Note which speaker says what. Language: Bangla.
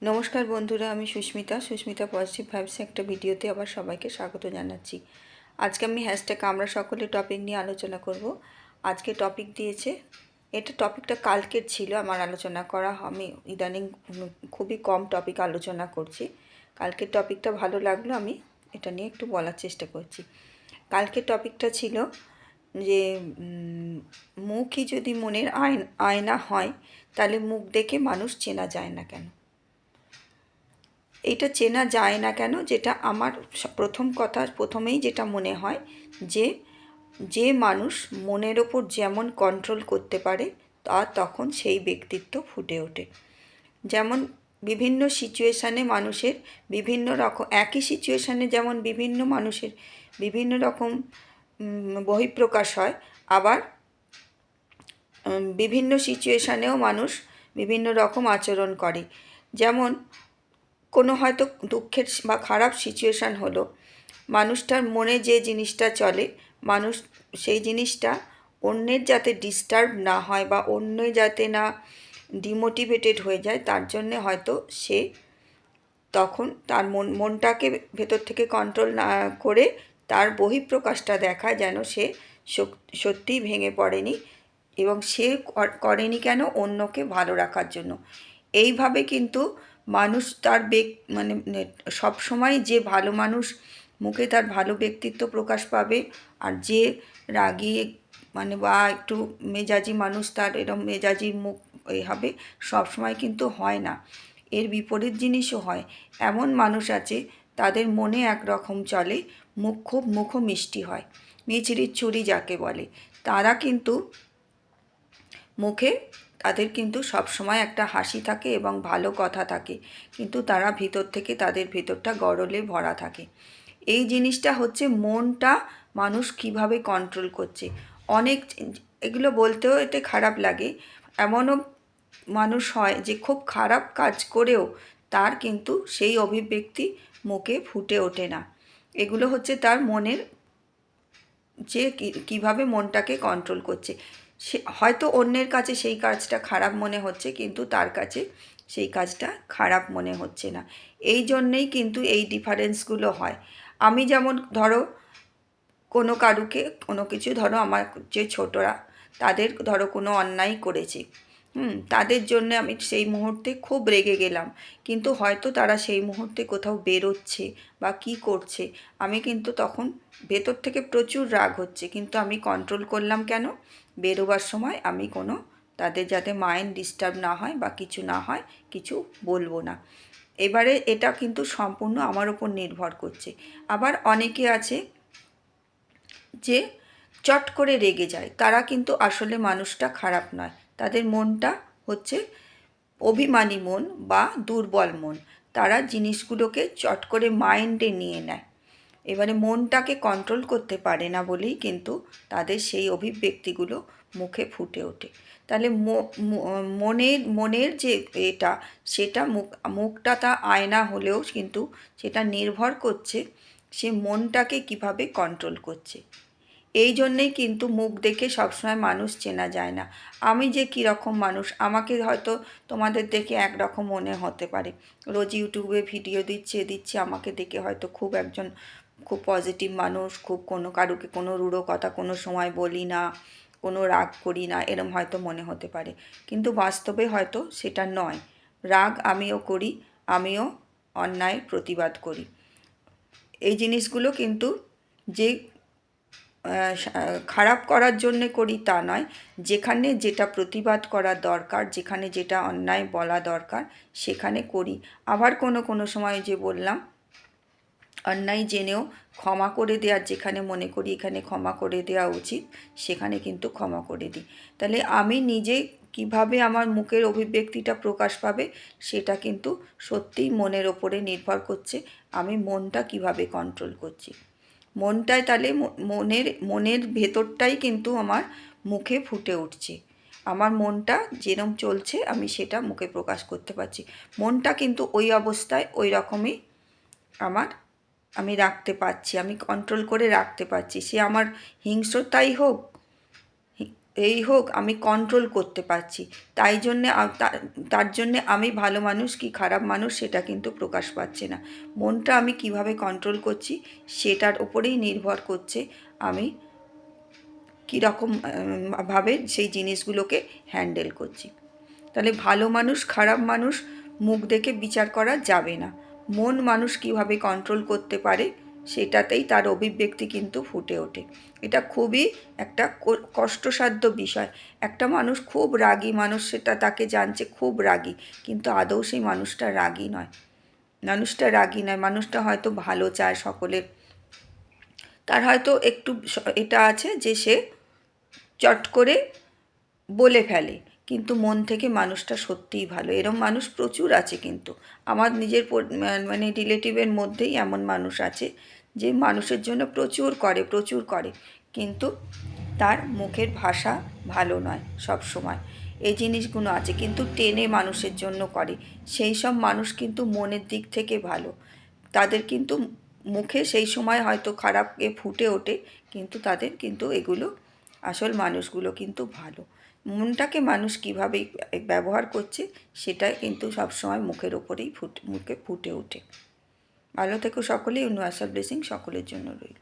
Speaker 1: নমস্কার বন্ধুরা, আমি সুস্মিতা পজিটিভ ভাইবসে একটা ভিডিওতে আবার সবাইকে স্বাগত জানাচ্ছি। আজকে আমি হ্যাশট্যাগ আমরা সকলে টপিক নিয়ে আলোচনা করব। আজকে টপিক দিয়েছে, এটা টপিকটা কালকের ছিল আমার আলোচনা করা। আমি ইদানিং খুবই কম টপিক আলোচনা করছি। কালকের টপিকটা ভালো লাগলো, আমি এটা নিয়ে একটু বলার চেষ্টা করছি। কালকের টপিকটা ছিল যে মুখই যদি মনের আয়না হয়, তাহলে মুখ দেখে মানুষ চেনা যায় না কেন? এটা চেনা যায় না কেন, যেটা আমার প্রথমেই যেটা মনে হয় যে যে মানুষ মনের ওপর যেমন কন্ট্রোল করতে পারে তার তখন সেই ব্যক্তিত্ব ফুটে ওঠে। যেমন বিভিন্ন সিচুয়েশানে মানুষের বিভিন্ন রকম, একই সিচুয়েশানে যেমন বিভিন্ন মানুষের বিভিন্ন রকম বহিঃপ্রকাশ হয়, আবার বিভিন্ন সিচুয়েশানেও মানুষ বিভিন্ন রকম আচরণ করে। যেমন কোনো হয়তো দুঃখের বা খারাপ সিচুয়েশান হলো, মানুষটার মনে যে জিনিসটা চলে, মানুষ সেই জিনিসটা অন্যের যাতে ডিস্টার্ব না হয় বা অন্য যাতে না ডিমোটিভেটেড হয়ে যায়, তার জন্যে হয়তো সে তখন তার মনটাকে ভেতর থেকে কন্ট্রোল না করে তার বহিঃপ্রকাশটা দেখায় যেন সে সত্যিই ভেঙে পড়েনি, এবং সে করেনি কেন, অন্যকে ভালো রাখার জন্য। এইভাবে কিন্তু মানুষ তার মানে সব সময় যে ভালো মানুষ মুখে তার ভালো ব্যক্তিত্ব প্রকাশ পাবে, আর যে রাগী মানে বা একটু মেজাজি মানুষ তার এরকম মেজাজির মুখ হবে সবসময় কিন্তু হয় না। এর বিপরীত জিনিসও হয়। এমন মানুষ আছে তাদের মনে একরকম চলে, খুব মুখমিষ্টি হয়, মিছরির ছুরি যাকে বলে। তারা কিন্তু মুখে তাদের কিন্তু সবসময় একটা হাসি থাকে এবং ভালো কথা থাকে, কিন্তু তারা ভিতর থেকে তাদের ভিতরটা গরলে ভরা থাকে। এই জিনিসটা হচ্ছে মনটা মানুষ কিভাবে কন্ট্রোল করছে। অনেক এগুলো বলতেও এতে খারাপ লাগে, এমনও মানুষ হয় যে খুব খারাপ কাজ করেও তার কিন্তু সেই অভিব্যক্তি মুখে ফুটে ওঠে না। এগুলো হচ্ছে তার মনের যে কীভাবে মনটাকে কন্ট্রোল করছে। সে হয়তো অন্যের কাছে সেই কাজটা খারাপ মনে হচ্ছে, কিন্তু তার কাছে সেই কাজটা খারাপ মনে হচ্ছে না। এই জন্যেই কিন্তু এই ডিফারেন্সগুলো হয়। আমি যেমন ধরো কোনো কারুকে কোনো কিছু, ধরো আমার যে ছোটরা, তাদের ধরো কোনো অন্যায় করেছে, তাদের জন্য আমি সেই মুহূর্তে খুব রেগে গেলাম, কিন্তু হয়তো তারা সেই মুহূর্তে কোথাও বেরোচ্ছে বা কী করছে, আমি কিন্তু তখন ভেতর থেকে প্রচুর রাগ হচ্ছে, কিন্তু আমি কন্ট্রোল করলাম কেন, বেরোবার সময় আমি কোনো তাদের যাতে মাইন্ড ডিস্টার্ব না হয় বা কিছু না হয়, কিছু বলবো না। এবারে এটা কিন্তু সম্পূর্ণ আমার ওপর নির্ভর করছে। আবার অনেকে আছে যে চট করে রেগে যায়, তারা কিন্তু আসলে মানুষটা খারাপ নয়, তাদের মনটা হচ্ছে অভিমানী মন বা দুর্বল মন। তারা জিনিসগুলোকে চট করে মাইন্ডে নিয়ে নেয়, এবারে মনটাকে কন্ট্রোল করতে পারে না বলেই কিন্তু তাদের সেই অভিব্যক্তিগুলো মুখে ফুটে ওঠে। তাহলে মনের যে এটা, সেটা মুখটা তা আয়না হলেও কিন্তু সেটা নির্ভর করছে সে মনটাকে কিভাবে কন্ট্রোল করছে। এই জন্যেই কিন্তু মুখ দেখে সবসময় মানুষ চেনা যায় না। আমি যে কীরকম মানুষ, আমাকে হয়তো তোমাদের দেখে একরকম মনে হতে পারে, রোজ ইউটিউবে ভিডিও দিচ্ছে, আমাকে দেখে হয়তো খুব পজিটিভ মানুষ, খুব কোনো কারুকে কোনো রূঢ় কথা কোনো সময় বলি না, কোনো রাগ করি না, এরম হয়তো মনে হতে পারে, কিন্তু বাস্তবে হয়তো সেটা নয়। রাগ আমিও করি, আমিও অন্যায়ের প্রতিবাদ করি। এই জিনিসগুলো কিন্তু যে খারাপ করার জন্যে করি তা নয়, যেখানে যেটা প্রতিবাদ করা দরকার, যেখানে যেটা অন্যায় বলা দরকার সেখানে করি। আবার কোনো সময় যে বললাম, অন্যায় জেনেও ক্ষমা করে দেওয়ার, যেখানে মনে করি এখানে ক্ষমা করে দেওয়া উচিত সেখানে কিন্তু ক্ষমা করে দিই। তাহলে আমি নিজে কিভাবে আমার মুখের অভিব্যক্তিটা প্রকাশ পাবে, সেটা কিন্তু সত্যিই মনের ওপরে নির্ভর করছে, আমি মনটা কিভাবে কন্ট্রোল করছি। মনটায় তাহলে মনের ভেতরটাই কিন্তু আমার মুখে ফুটে উঠছে। আমার মনটা যেরম চলছে আমি সেটা মুখে প্রকাশ করতে পারছি। মনটা কিন্তু ওই অবস্থায় ওই রকমই আমি রাখতে পারছি, আমি কন্ট্রোল করে রাখতে পারছি। সে আমার হিংস্রতাই হোক, এই হোক আমি কন্ট্রোল করতে পারছি, তাই জন্যে তার জন্যে আমি ভালো মানুষ কি খারাপ মানুষ সেটা কিন্তু প্রকাশ পাচ্ছে না। মনটা আমি কিভাবে কন্ট্রোল করছি সেটার উপরেই নির্ভর করছে আমি কীরকম ভাবে সেই জিনিসগুলোকে হ্যান্ডেল করছি। তাহলে ভালো মানুষ খারাপ মানুষ মুখ দেখে বিচার করা যাবে না। মন মানুষ কিভাবে কন্ট্রোল করতে পারে সেটাতেই তার অভিব্যক্তি কিন্তু ফুটে ওঠে। এটা খুবই একটা কষ্টসাধ্য বিষয়। একটা মানুষ খুব রাগী মানুষ, সেটা তাকে জানছে খুব রাগী, কিন্তু আদৌ সেই মানুষটা রাগী নয়। মানুষটা হয়তো ভালো চায় সকলের। তার হয়তো একটু এটা আছে যে সে চট করে বলে ফেলে, কিন্তু মন থেকে মানুষটা সত্যিই ভালো। এরম মানুষ প্রচুর আছে, কিন্তু আমার নিজের মানে রিলেটিভের মধ্যেই এমন মানুষ আছে যে মানুষের জন্য প্রচুর করে, কিন্তু তার মুখের ভাষা ভালো নয় সব সময়। এই জিনিসগুলো আছে, কিন্তু টেনে মানুষের জন্য করে। সেই সব মানুষ কিন্তু মনের দিক থেকে ভালো। তাদের কিন্তু মুখে সেই সময় হয়তো খারাপ ফুটে ওঠে, কিন্তু তাদের কিন্তু এগুলো আসল মানুষগুলো কিন্তু ভালো। মনটাকে মানুষ কীভাবে ব্যবহার করছে সেটাই কিন্তু সবসময় মুখের ওপরেই মুখে ফুটে ওঠে। ভালো থেকো সকলেই। ইউনিভার্সাল ব্লেসিং সকলের জন্য রইল।